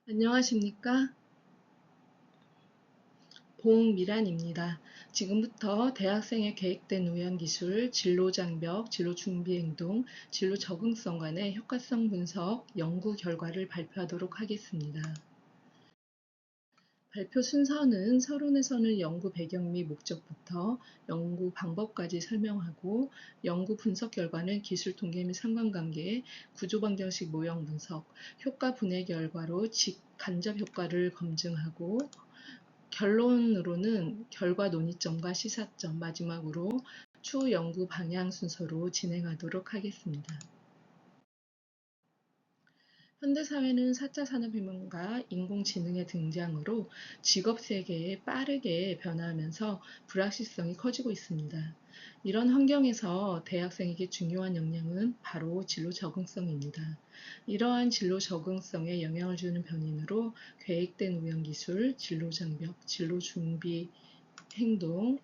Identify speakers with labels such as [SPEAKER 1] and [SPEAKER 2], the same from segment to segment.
[SPEAKER 1] 안녕하십니까? 봉미란입니다. 지금부터 대학생의 계획된 우연기술, 진로장벽, 진로준비행동, 진로적응성 간의 효과성 분석, 연구 결과를 발표하도록 하겠습니다. 발표 순서는 서론에서는 연구 배경 및 목적부터 연구 방법까지 설명하고, 연구 분석 결과는 기술 통계 및 상관관계, 구조 방정식 모형 분석, 효과 분해 결과로 직간접 효과를 검증하고, 결론으로는 결과 논의점과 시사점, 마지막으로 추후 연구 방향 순서로 진행하도록 하겠습니다. 현대사회는 4차 산업혁명과 인공지능의 등장으로 직업세계에 빠르게 변화하면서 불확실성이 커지고 있습니다. 이런 환경에서 대학생에게 중요한 역량은 바로 진로 적응성입니다. 이러한 진로 적응성에 영향을 주는 변인으로 계획된 우연기술, 진로장벽, 진로준비 행동,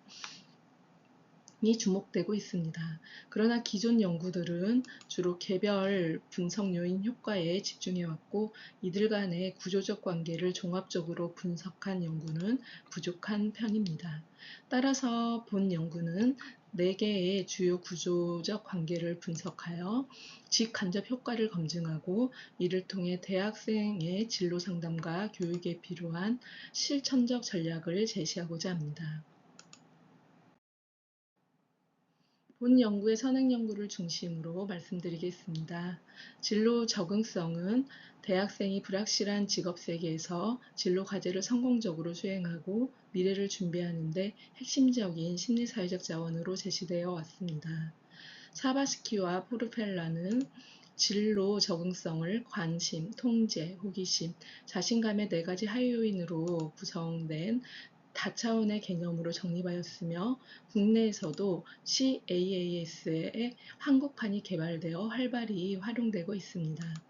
[SPEAKER 1] 이 주목되고 있습니다. 그러나 기존 연구들은 주로 개별 분석 요인 효과에 집중해왔고, 이들 간의 구조적 관계를 종합적으로 분석한 연구는 부족한 편입니다. 따라서 본 연구는 4개의 주요 구조적 관계를 분석하여 직간접 효과를 검증하고, 이를 통해 대학생의 진로 상담과 교육에 필요한 실천적 전략을 제시하고자 합니다. 본 연구의 선행 연구를 중심으로 말씀드리겠습니다. 진로 적응성은 대학생이 불확실한 직업 세계에서 진로 과제를 성공적으로 수행하고 미래를 준비하는 데 핵심적인 심리사회적 자원으로 제시되어 왔습니다. 사바스키와 포르펠라는 진로 적응성을 관심, 통제, 호기심, 자신감의 4가지 하위 요인으로 구성된 다차원의 개념으로 정립하였으며, 국내에서도 CAAS의 한국판이 개발되어 활발히 활용되고 있습니다.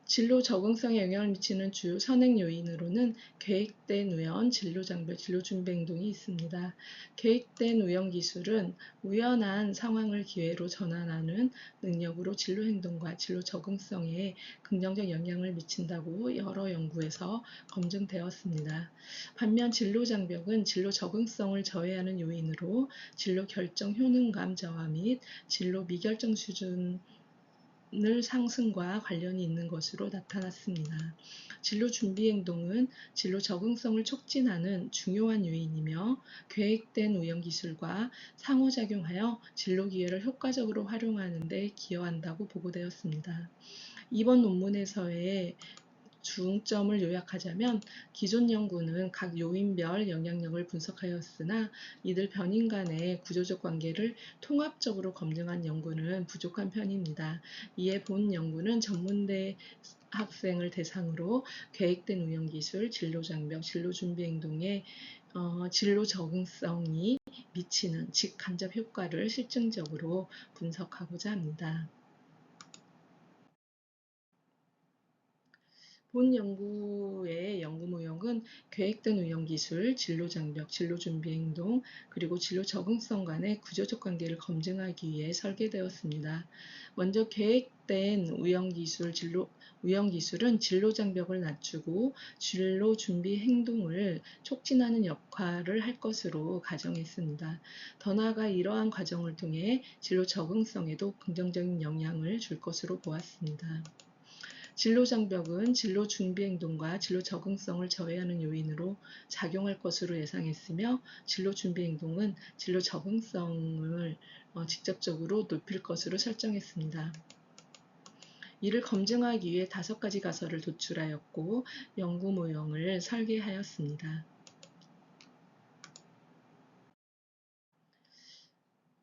[SPEAKER 1] 진로 적응성에 영향을 미치는 주요 선행 요인으로는 계획된 우연, 진로장벽, 진로준비 행동이 있습니다. 계획된 우연 기술은 우연한 상황을 기회로 전환하는 능력으로 진로 행동과 진로 적응성에 긍정적 영향을 미친다고 여러 연구에서 검증되었습니다. 반면 진로장벽은 진로 적응성을 저해하는 요인으로 진로 결정 효능감 저하 및 진로 미결정 수준 늘 상승과 관련이 있는 것으로 나타났습니다. 진로 준비 행동은 진로 적응성을 촉진하는 중요한 요인이며, 계획된 우연 기술과 상호작용하여 진로 기회를 효과적으로 활용하는 데 기여한다고 보고되었습니다. 이번 논문에서의 중점을 요약하자면, 기존 연구는 각 요인별 영향력을 분석하였으나 이들 변인 간의 구조적 관계를 통합적으로 검증한 연구는 부족한 편입니다. 이에 본 연구는 전문대 학생을 대상으로 계획된 우연기술, 진로장벽, 진로준비행동의 진로 적응성이 미치는 직간접 효과를 실증적으로 분석하고자 합니다. 본 연구의 연구 모형은 계획된 우연기술, 진로장벽, 진로준비행동, 그리고 진로 적응성 간의 구조적 관계를 검증하기 위해 설계되었습니다. 먼저 계획된 우연기술은 진로장벽을 낮추고 진로준비행동을 촉진하는 역할을 할 것으로 가정했습니다. 더 나아가 이러한 과정을 통해 진로 적응성에도 긍정적인 영향을 줄 것으로 보았습니다. 진로장벽은 진로 준비 행동과 진로 적응성을 저해하는 요인으로 작용할 것으로 예상했으며, 진로 준비 행동은 진로 적응성을 직접적으로 높일 것으로 설정했습니다. 이를 검증하기 위해 5가지 가설을 도출하였고 연구 모형을 설계하였습니다.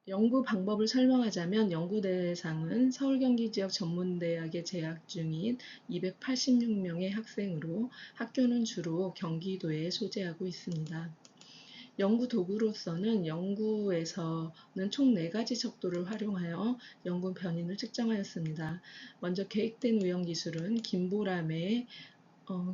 [SPEAKER 1] 연구 방법을 설명하자면, 연구 대상은 서울 경기 지역 전문대학에 재학 중인 286명의 학생으로, 학교는 주로 경기도에 소재하고 있습니다. 연구 도구로서는 연구에서는 총 4가지 척도를 활용하여 연구 변인을 측정하였습니다. 먼저 계획된 우연 기술은 김보람의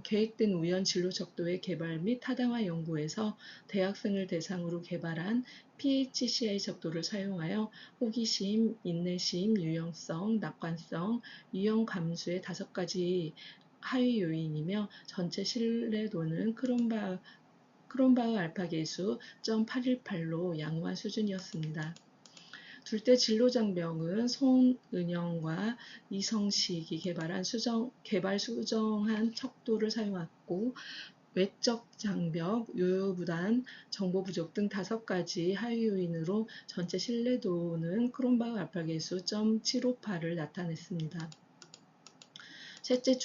[SPEAKER 1] 계획된 우연 진로 척도의 개발 및 타당화 연구에서 대학생을 대상으로 개발한 PHCI 척도를 사용하여 호기심, 인내심, 유연성, 낙관성, 유형 감수의 5가지 하위 요인이며 전체 신뢰도는 크롬바흐 알파 계수 0.818로 양호한 수준이었습니다. 둘째 진로장벽은 손은영과 이성식이 개발 수정한 척도를 사용했고, 외적 장벽, 요요부단, 정보 부족 등 5가지 하위 요인으로 전체 신뢰도는 크롬바흐 알파 계수 0.758을 나타냈습니다. 셋째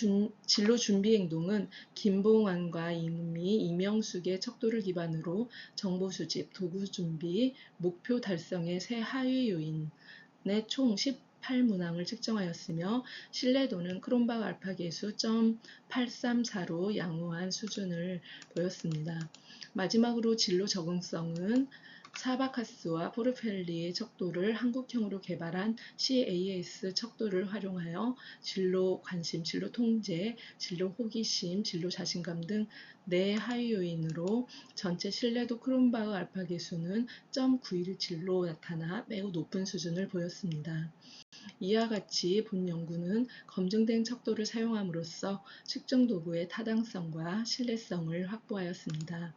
[SPEAKER 1] 진로 준비 행동은 김봉환과 이미, 이명숙의 척도를 기반으로 정보 수집, 도구 준비, 목표 달성의 세 하위 요인의 총 18문항을 측정하였으며 신뢰도는 크롬바흐 알파 계수 0.834로 양호한 수준을 보였습니다. 마지막으로 진로 적응성은 사바카스와 포르펠리의 척도를 한국형으로 개발한 CAS 척도를 활용하여 진로 관심, 진로 통제, 진로 호기심, 진로 자신감 등 4하위 요인으로 전체 신뢰도 크롬바흐 알파 계수는 0.917로 나타나 매우 높은 수준을 보였습니다. 이와 같이 본 연구는 검증된 척도를 사용함으로써 측정 도구의 타당성과 신뢰성을 확보하였습니다.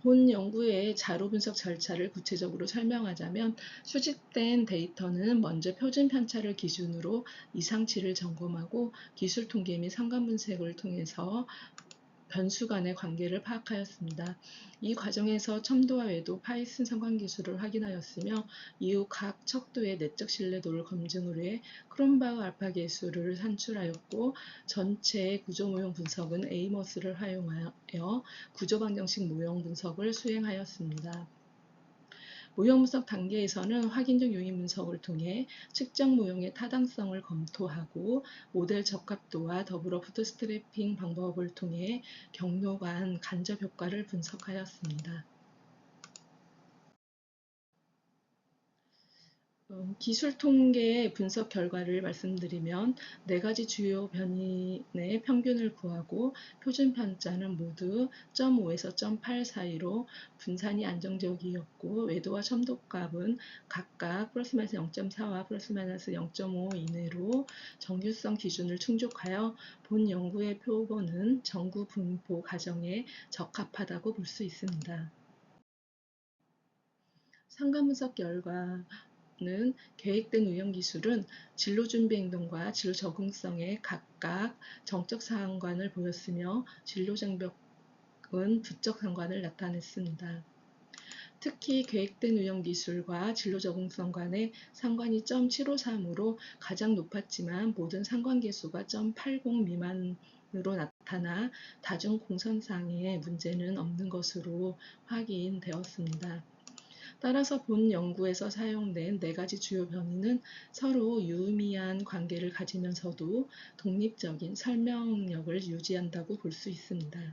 [SPEAKER 1] 본 연구의 자료 분석 절차를 구체적으로 설명하자면 수집된 데이터는 먼저 표준 편차를 기준으로 이상치를 점검하고 기술 통계 및 상관 분석을 통해서 변수 간의 관계를 파악하였습니다. 이 과정에서 첨도와 외도, 파이썬 상관계수를 확인하였으며 이후 각 척도의 내적 신뢰도를 검증을 위해 크롬바흐 알파 계수를 산출하였고 전체 구조 모형 분석은 에이머스를 활용하여 구조 방정식 모형 분석을 수행하였습니다. 모형 분석 단계에서는 확인적 요인 분석을 통해 측정 모형의 타당성을 검토하고 모델 적합도와 더불어 부트스트래핑 방법을 통해 경로 간 간접 효과를 분석하였습니다. 기술 통계 분석 결과를 말씀드리면 4가지 주요 변인의 평균을 구하고 표준 편차는 모두 0.5에서 0.8 사이로 분산이 안정적이었고 외도와 첨도값은 각각 플러스 마이너스 0.4와 플러스 마이너스 0.5 이내로 정규성 기준을 충족하여 본 연구의 표본은 정구 분포 가정에 적합하다고 볼 수 있습니다. 상관 분석 결과 는 계획된 운영 기술은 진로 준비 행동과 진로 적응성에 각각 정적 상관을 보였으며 진로 장벽은 부적 상관을 나타냈습니다. 특히 계획된 운영 기술과 진로 적응성 간의 상관이 0.753으로 가장 높았지만 모든 상관 계수가 0.80 미만으로 나타나 다중 공선상의 문제는 없는 것으로 확인되었습니다. 따라서 본 연구에서 사용된 4가지 주요 변이는 서로 유의미한 관계를 가지면서도 독립적인 설명력을 유지한다고 볼 수 있습니다.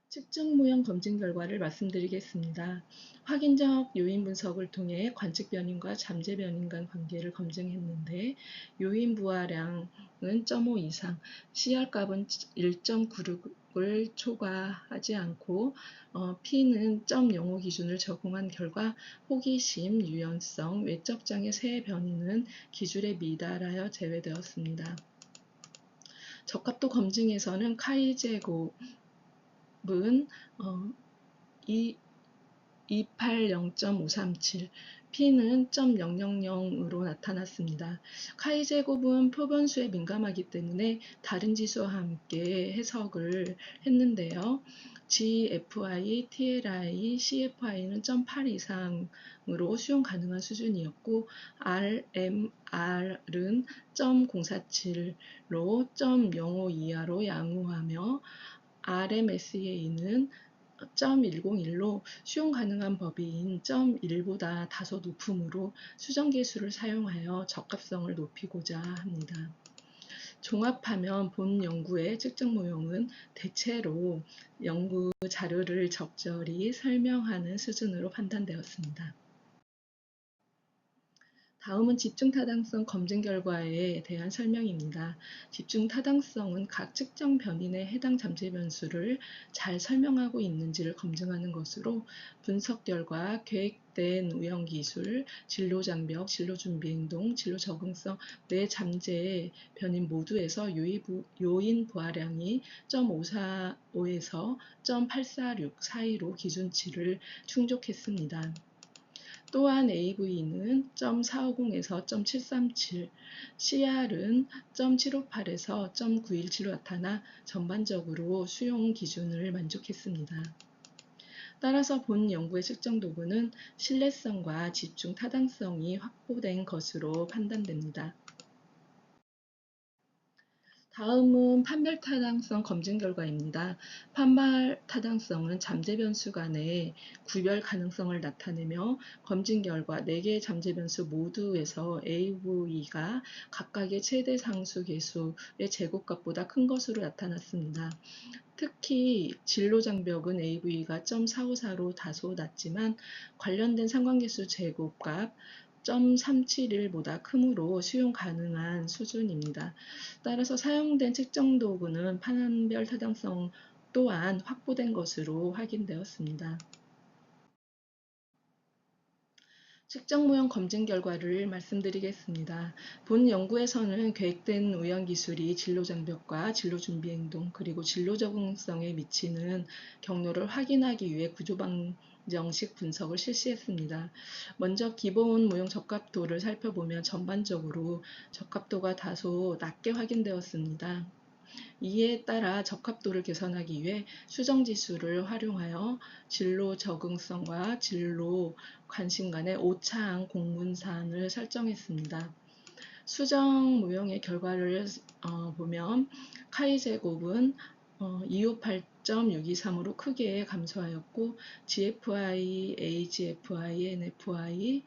[SPEAKER 1] 측정 모형 검증 결과를 말씀드리겠습니다. 확인적 요인 분석을 통해 관측 변인과 잠재 변인 간 관계를 검증했는데 요인 부하량은 0.5 이상, CR 값은 1.96을 초과하지 않고 P는 0.05 기준을 적용한 결과 호기심, 유연성, 외적 장애 3 변이는 기준에 미달하여 제외되었습니다. 적합도 검증에서는 카이 제곱 은 28 0.537, P는 0.000으로 나타났습니다. 카이 제곱은 표본수에 민감하기 때문에 다른 지수와 함께 해석을 했는데요. GFI, TLI, CFI는 0.8 이상으로 수용 가능한 수준이었고 RMR은 0.047로 0.05 이하로 양호하며 RMSA는 0.101로 수용 가능한 범위인 0.1보다 다소 높으므로 수정 계수를 사용하여 적합성을 높이고자 합니다. 종합하면 본 연구의 측정 모형은 대체로 연구 자료를 적절히 설명하는 수준으로 판단되었습니다. 다음은 집중타당성 검증 결과에 대한 설명입니다. 집중타당성은 각 측정 변인의 해당 잠재 변수를 잘 설명하고 있는지를 검증하는 것으로 분석 결과, 계획된 우연기술, 진로장벽, 진로준비행동, 진로적응성 네 잠재 변인 모두에서 요인 부하량이 0.545에서 0.846 사이로 기준치를 충족했습니다. 또한 AV는 0.450에서 0.737, CR은 0.758에서 0.917로 나타나 전반적으로 수용 기준을 만족했습니다. 따라서 본 연구의 측정 도구는 신뢰성과 집중 타당성이 확보된 것으로 판단됩니다. 다음은 판별 타당성 검증 결과입니다. 판별 타당성은 잠재 변수 간의 구별 가능성을 나타내며 검증 결과 4개의 잠재 변수 모두에서 AV가 각각의 최대 상수 계수의 제곱값보다 큰 것으로 나타났습니다. 특히 진로장벽은 AV가 0.454로 다소 낮지만 관련된 상관계수 제곱값 0.371보다 크므로 수용 가능한 수준입니다. 따라서 사용된 측정 도구는 판별 타당성 또한 확보된 것으로 확인되었습니다. 측정 모형 검증 결과를 말씀드리겠습니다. 본 연구에서는 계획된 우연기술이 진로장벽과 진로준비행동 그리고 진로적응성에 미치는 경로를 확인하기 위해 구조방정식 분석을 실시했습니다. 먼저 기본 모형 적합도를 살펴보면 전반적으로 적합도가 다소 낮게 확인되었습니다. 이에 따라 적합도를 개선하기 위해 수정지수를 활용하여 진로 적응성과 진로 관심 간의 오차항 공분산을 설정했습니다. 수정 모형의 결과를 보면 카이 제곱은 258.623으로 크게 감소하였고 GFI, AGFI, NFI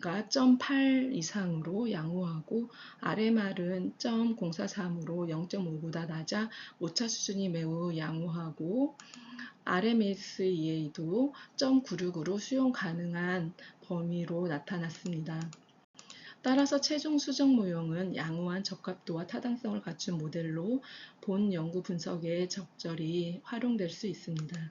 [SPEAKER 1] 가 0.8 이상으로 양호하고 RMR은 0.043으로 0.5보다 낮아 오차 수준이 매우 양호하고 RMSEA도 0.96으로 수용 가능한 범위로 나타났습니다. 따라서 최종 수정 모형은 양호한 적합도와 타당성을 갖춘 모델로 본 연구 분석에 적절히 활용될 수 있습니다.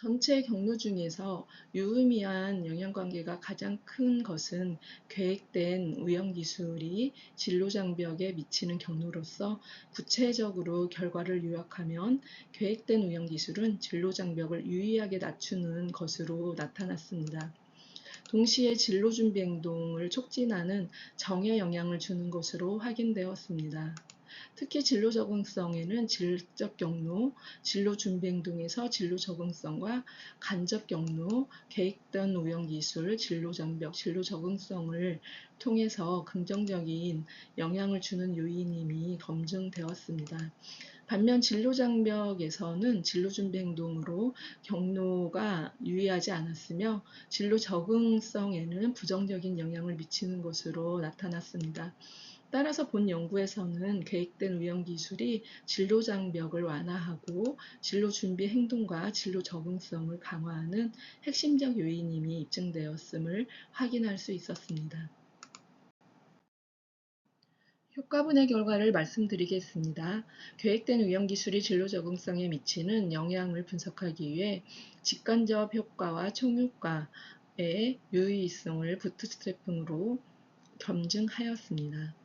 [SPEAKER 1] 전체 경로 중에서 유의미한 영향관계가 가장 큰 것은 계획된 우연기술이 진로장벽에 미치는 경로로서 구체적으로 결과를 요약하면 계획된 우연기술은 진로장벽을 유의하게 낮추는 것으로 나타났습니다. 동시에 진로준비행동을 촉진하는 정에 영향을 주는 것으로 확인되었습니다. 특히 진로 적응성에는 질적 경로, 진로 준비 행동에서 진로 적응성과 간접 경로, 계획된 우연 기술, 진로 장벽, 진로 적응성을 통해서 긍정적인 영향을 주는 요인임이 검증되었습니다. 반면 진로 장벽에서는 진로 준비 행동으로 경로가 유의하지 않았으며 진로 적응성에는 부정적인 영향을 미치는 것으로 나타났습니다. 따라서 본 연구에서는 계획된 우연기술이 진로장벽을 완화하고 진로준비 행동과 진로 적응성을 강화하는 핵심적 요인임이 입증되었음을 확인할 수 있었습니다. 효과분의 결과를 말씀드리겠습니다. 계획된 우연기술이 진로 적응성에 미치는 영향을 분석하기 위해 직간접 효과와 총효과의 유의성을 부트스트래핑으로 검증하였습니다.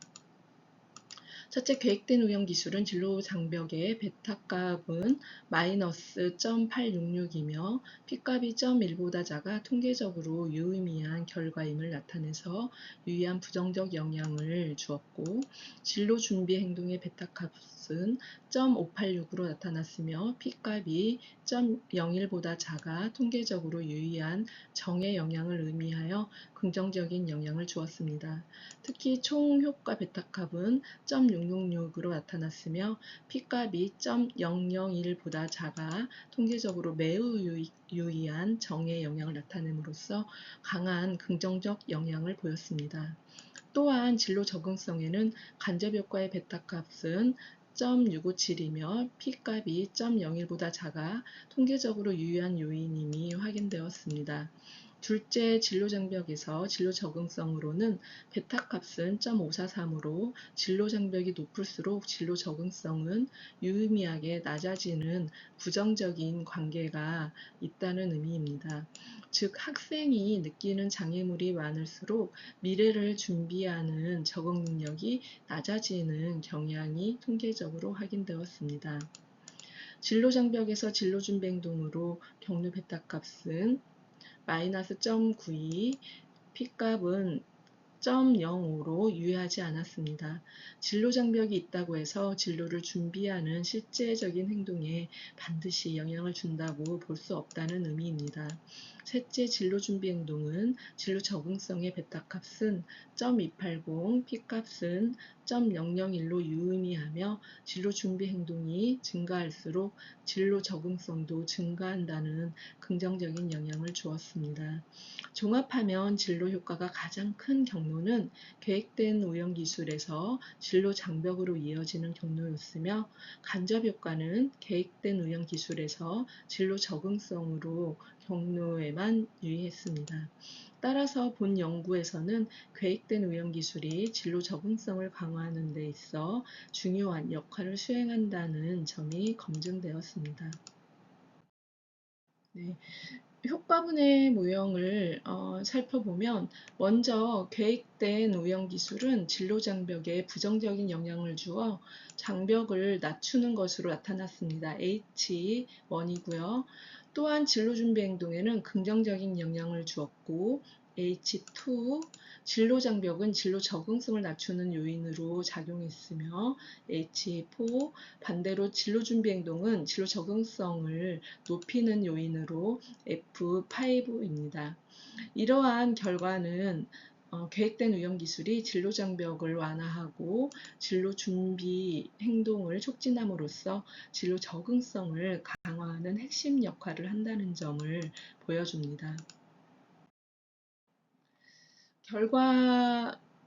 [SPEAKER 1] 첫째, 계획된 우연 기술은 진로 장벽의 베타값은 마이너스 0.866이며 P값이 0.1보다 작아 통계적으로 유의미한 결과임을 나타내서 유의한 부정적 영향을 주었고, 진로 준비 행동의 베타값은 0.586으로 나타났으며 P값이 0.01보다 작아 통계적으로 유의한 정의 영향을 의미하여 긍정적인 영향을 주었습니다. 특히 총효과 베타값은 0.666으로 나타났으며 P값이 0.001보다 작아 통계적으로 매우 유의한 정의 영향을 나타냄으로써 강한 긍정적 영향을 보였습니다. 또한 진로 적응성에는 간접효과의 베타값은 0.657이며 P값이 0.01보다 작아 통계적으로 유의한 요인임이 확인되었습니다. 둘째 진로 장벽에서 진로 적응성으로는 베타 값은 0.543으로 진로 장벽이 높을수록 진로 적응성은 유의미하게 낮아지는 부정적인 관계가 있다는 의미입니다. 즉 학생이 느끼는 장애물이 많을수록 미래를 준비하는 적응 능력이 낮아지는 경향이 통계적으로 확인되었습니다. 진로 장벽에서 진로 준비 행동으로 경로 베타 값은 마이너스 0.92, P값은 0.05로 유의하지 않았습니다. 진로 장벽이 있다고 해서 진로를 준비하는 실제적인 행동에 반드시 영향을 준다고 볼 수 없다는 의미입니다. 셋째 진로 준비 행동은 진로 적응성의 베타 값은 0.280, P값은 0.001로 유의미하며 진로 준비 행동이 증가할수록 진로 적응성도 증가한다는 긍정적인 영향을 주었습니다. 종합하면 진로 효과가 가장 큰 경로는 계획된 오형 기술에서 진로 장벽으로 이어지는 경로였으며 간접 효과는 계획된 오형 기술에서 진로 적응성으로 경로에만 유의했습니다. 따라서 본 연구에서는 계획된 오형 기술이 진로 적응성을 강화하는 데 있어 중요한 역할을 수행한다는 점이 검증되었습니다. 네. 효과분의 모형을 살펴보면 먼저 계획된 오형 기술은 진로 장벽에 부정적인 영향을 주어 장벽을 낮추는 것으로 나타났습니다. H1이고요. 또한 진로 준비 행동에는 긍정적인 영향을 주었고 H2 진로 장벽은 진로 적응성을 낮추는 요인으로 작용했으며 H4 반대로 진로 준비 행동은 진로 적응성을 높이는 요인으로 F5입니다. 이러한 결과는 계획된 오형 기술이 진로 장벽을 완화하고 진로 준비 행동을 촉진함으로써 진로 적응성을 강화하는 핵심 역할을 한다는 점을 보여줍니다.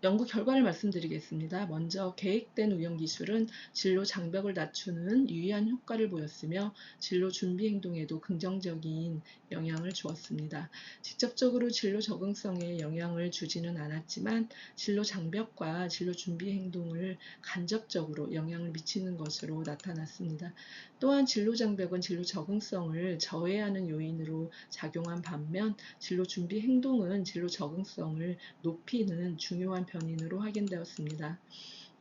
[SPEAKER 1] 연구 결과를 말씀드리겠습니다. 먼저 계획된 오형 기술은 진로 장벽을 낮추는 유의한 효과를 보였으며 진로 준비 행동에도 긍정적인 영향을 주었습니다. 직접적으로 진로 적응성에 영향을 주지는 않았지만 진로 장벽과 진로 준비 행동을 간접적으로 영향을 미치는 것으로 나타났습니다. 또한 진로 장벽은 진로 적응성을 저해하는 요인으로 작용한 반면 진로 준비 행동은 진로 적응성을 높이는 중요한 변인으로 확인되었습니다.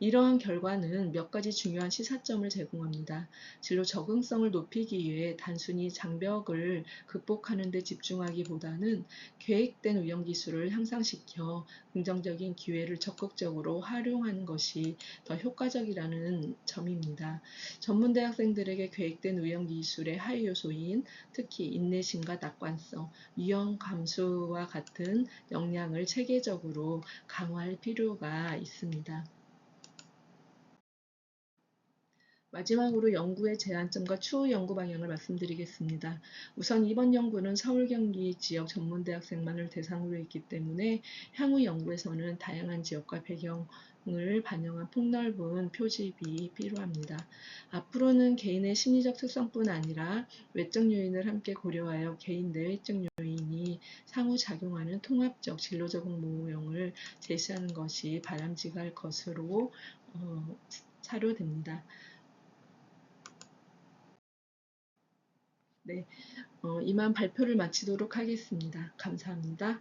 [SPEAKER 1] 이러한 결과는 몇 가지 중요한 시사점을 제공합니다. 진로 적응성을 높이기 위해 단순히 장벽을 극복하는 데 집중하기보다는 계획된 오형 기술을 향상시켜 긍정적인 기회를 적극적으로 활용하는 것이 더 효과적이라는 점입니다. 전문대학생들에게 계획된 오형 기술의 하위 요소인 특히 인내심과 낙관성, 위험 감수와 같은 역량을 체계적으로 강화할 필요가 있습니다. 마지막으로 연구의 제한점과 추후 연구 방향을 말씀드리겠습니다. 우선 이번 연구는 서울 경기 지역 전문대학생만을 대상으로 했기 때문에 향후 연구에서는 다양한 지역과 배경을 반영한 폭넓은 표집이 필요합니다. 앞으로는 개인의 심리적 특성뿐 아니라 외적 요인을 함께 고려하여 개인 내외적 요인이 상호작용하는 통합적 진로적응 모형을 제시하는 것이 바람직할 것으로 사료됩니다. 네, 이만 발표를 마치도록 하겠습니다. 감사합니다.